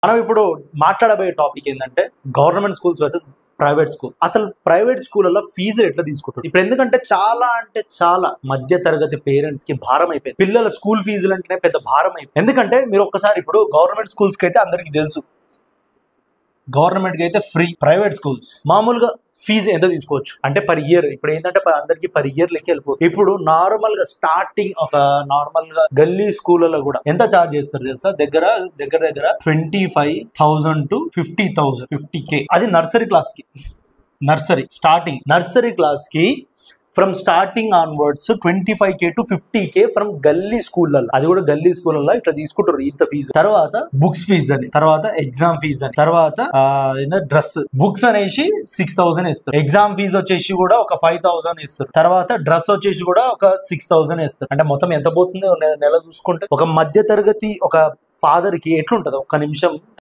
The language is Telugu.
మనం ఇప్పుడు మాట్లాడబోయే టాపిక్ ఏంటంటే government schools versus private school. అసలు ప్రైవేట్ స్కూళ్ళలో ఫీజులు ఎట్లా తీసుకుంటారు ఇప్పుడు? ఎందుకంటే చాలా మధ్య తరగతి పేరెంట్స్ కి భారం అయిపోయింది. పిల్లల స్కూల్ ఫీజులు అంటేనే పెద్ద భారం అయిపోయింది. ఎందుకంటే మీరు ఒక్కసారి ఇప్పుడు గవర్నమెంట్ స్కూల్స్ కి అయితే అందరికి తెలుసు, గవర్నమెంట్ కి అయితే ఫ్రీ. ప్రైవేట్ స్కూల్స్ మామూలుగా ఫీజు ఎంత తీసుకోవచ్చు అంటే పర్ ఇయర్. ఇప్పుడు ఏంటంటే అందరికి పర్ ఇయర్ లెక్క వెళ్ళిపోతుంది. ఇప్పుడు నార్మల్ గా స్టార్టింగ్ ఒక నార్మల్ గా గల్లీ స్కూళ్ళలో కూడా ఎంత ఛార్జ్ చేస్తారు తెలుసా? దగ్గర 25,000 to 50,000, 50K. అది నర్సరీ క్లాస్ కి. నర్సరీ క్లాస్ కి from starting onwards 25K to 50K from గల్లీ స్కూళ్ళలో. అది కూడా గల్లీ స్కూళ్ళలో ఇట్లా తీసుకుంటారు ఇంత ఫీజు. తర్వాత బుక్స్ ఫీజు అని, తర్వాత ఎగ్జామ్ ఫీజు అని, తర్వాత డ్రెస్. బుక్స్ అనేసి 6,000 ఇస్తారు, ఎగ్జామ్ ఫీజు వచ్చేసి కూడా ఒక 5,000 ఇస్తారు, తర్వాత డ్రెస్ వచ్చేసి కూడా ఒక 6,000 ఇస్తారు. అంటే మొత్తం ఎంత పోతుందో నెల చూసుకుంటే ఒక మధ్య తరగతి ఒక ఫాదర్ కి ఎట్లుంటది ఒక్క నిమిషం